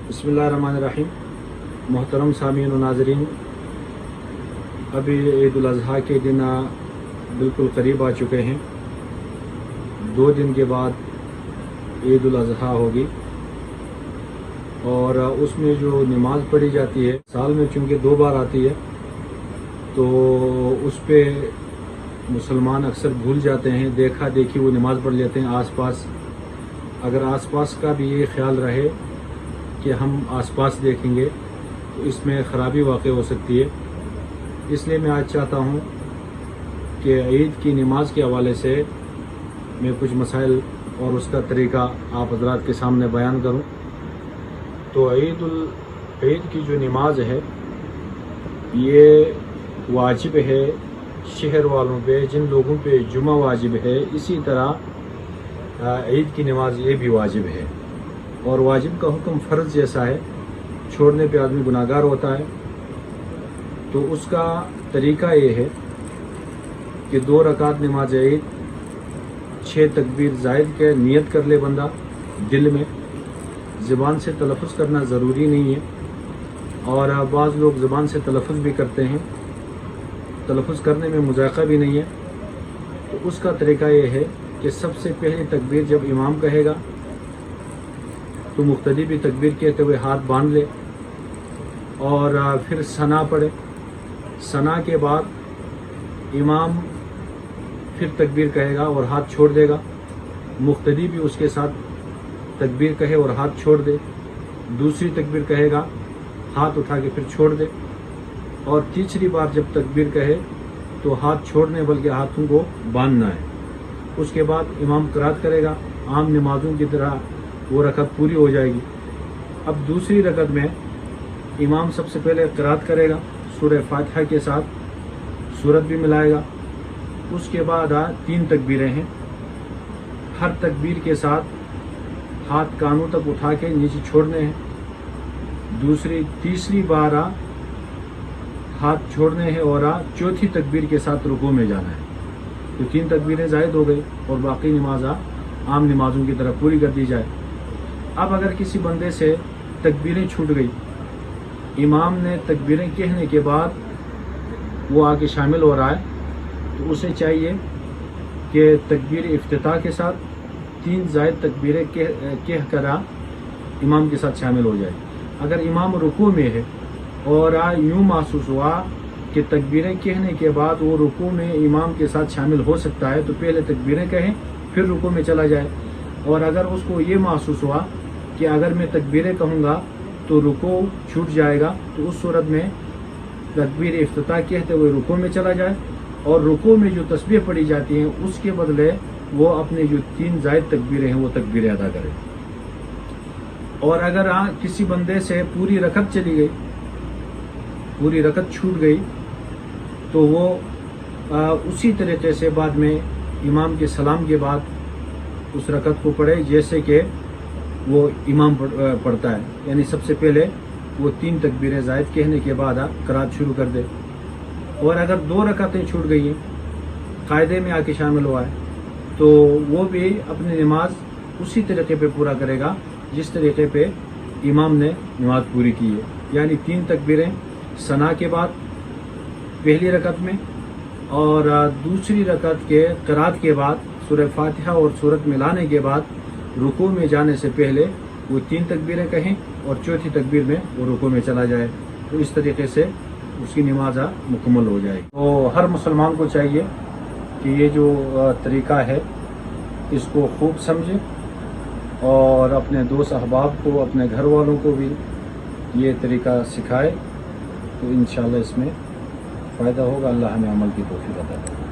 बिस्मिल्लाहिर्रहमानिर्रहीम। मोहतरम सामीन व नाज़रीन, अभी ईद उल अज़हा के दिन बिल्कुल करीब आ चुके हैं। 2 दिन के बाद ईद उल अज़हा होगी और उसमें जो नमाज़ पढ़ी जाती है साल में चूँकि 2 बार आती है, तो उस पे मुसलमान अक्सर भूल जाते हैं, देखा देखी वो नमाज़ पढ़ लेते हैं आसपास। अगर आसपास का भी ये ख्याल रहे कि हम आसपास देखेंगे तो इसमें ख़राबी वाक़ई हो सकती है। इसलिए मैं आज चाहता हूँ कि ईद की नमाज के हवाले से मैं कुछ मसाइल और उसका तरीक़ा आप हज़रात के सामने बयान करूँ। तो ईद की जो नमाज है ये वाजिब है शहर वालों पे, जिन लोगों पे जुमा वाजिब है, इसी तरह ईद की नमाज ये भी वाजिब है। और वाजिब का हुक्म फ़र्ज़ जैसा है, छोड़ने पे आदमी गुनाहगार होता है। तो उसका तरीक़ा ये है कि 2 रकात नमाज ईद 6 तकबीर ज़ायद के नियत कर ले बंदा दिल में। ज़बान से तलफ़ुज़ करना ज़रूरी नहीं है, और बाज़ लोग ज़बान से तलफ़ुज़ भी करते हैं, तलफ़ुज़ करने में मुज़ाक़ा भी नहीं है। तो उसका तरीक़ा ये है कि सबसे पहले तकबीर जब इमाम कहेगा तो मुक़्तदी भी तकबीर कहते हुए हाथ बांध ले और फिर सना पढ़े। सना के बाद इमाम फिर तकबीर कहेगा और हाथ छोड़ देगा, मुक़्तदी भी उसके साथ तकबीर कहे और हाथ छोड़ दे। दूसरी तकबीर कहेगा, हाथ उठा के फिर छोड़ दे। और तीसरी बार जब तकबीर कहे तो हाथ छोड़ने बल्कि हाथों को बांधना है। उसके बाद इमाम क़रात करेगा, आम नमाज़ों की तरह वो रकत पूरी हो जाएगी। अब दूसरी रकत में इमाम सबसे पहले क़रात करेगा सूरह फातिहा के साथ, सूरत भी मिलाएगा। उसके बाद 3 तकबीरें हैं, हर तकबीर के साथ हाथ कानों तक उठा के नीचे छोड़ने हैं। तीसरी बार हाथ छोड़ने हैं और चौथी तकबीर के साथ रुकू में जाना है। तो 3 तकबीरें ज़ायद हो गई और बाकी नमाज आम नमाजों की तरह पूरी कर दी जाए। अब अगर किसी बंदे से तकबीरें छूट गई, इमाम ने तकबीरें कहने के बाद वो आके शामिल हो रहा है, तो उसे चाहिए कि तकबीर इफ्तिताह के साथ 3 ज़ायद तकबीरें कह कर इमाम के साथ शामिल हो जाए। अगर इमाम रुकू में है और यूँ महसूस हुआ कि तकबीरें कहने के बाद वो रुकू में इमाम के साथ शामिल हो सकता है, तो पहले तकबीरें कहें फिर रुकू में चला जाए। और अगर उसको ये महसूस हुआ कि अगर मैं तकबीरें कहूँगा तो रुकू छूट जाएगा, तो उस सूरत में तकबीर इफ्तिताह कहते हुए रुकू में चला जाए और रुकू में जो तस्बीह पढ़ी जाती हैं उसके बदले वो अपने जो 3 ज़ायद तकबीरें हैं वो तकबीरें अदा करें। और अगर किसी बंदे से पूरी रकत चली गई, पूरी रकत छूट गई, तो वो उसी तरीके से बाद में इमाम के सलाम के बाद उस रकत को पढ़े जैसे कि वो इमाम पढ़ता है। यानी सबसे पहले वो 3 तकबीरें ज़ायद कहने के बाद क़रात शुरू कर दे। और अगर 2 रकतें छूट गई हैं, कायदे में आके शामिल हुआ है, तो वो भी अपनी नमाज उसी तरीके पे पूरा करेगा जिस तरीके पे इमाम ने नमाज पूरी की है। यानी 3 तकबीरें सना के बाद पहली रकत में, और दूसरी रकत के क़रात के बाद सूरह फातिहा और सूरत मिलाने के बाद रुकू में जाने से पहले वो 3 तकबीरें कहें और चौथी तकबीर में वो रुकू में चला जाए। तो इस तरीके से उसकी नमाज मुकम्मल हो जाए। तो हर मुसलमान को चाहिए कि ये जो तरीक़ा है इसको खूब समझे और अपने दोस्त अहबाब को, अपने घर वालों को भी ये तरीक़ा सिखाए, तो इंशाअल्लाह इसमें फ़ायदा होगा। अल्लाह हमें अमल की तौफ़ीक़ अता करे।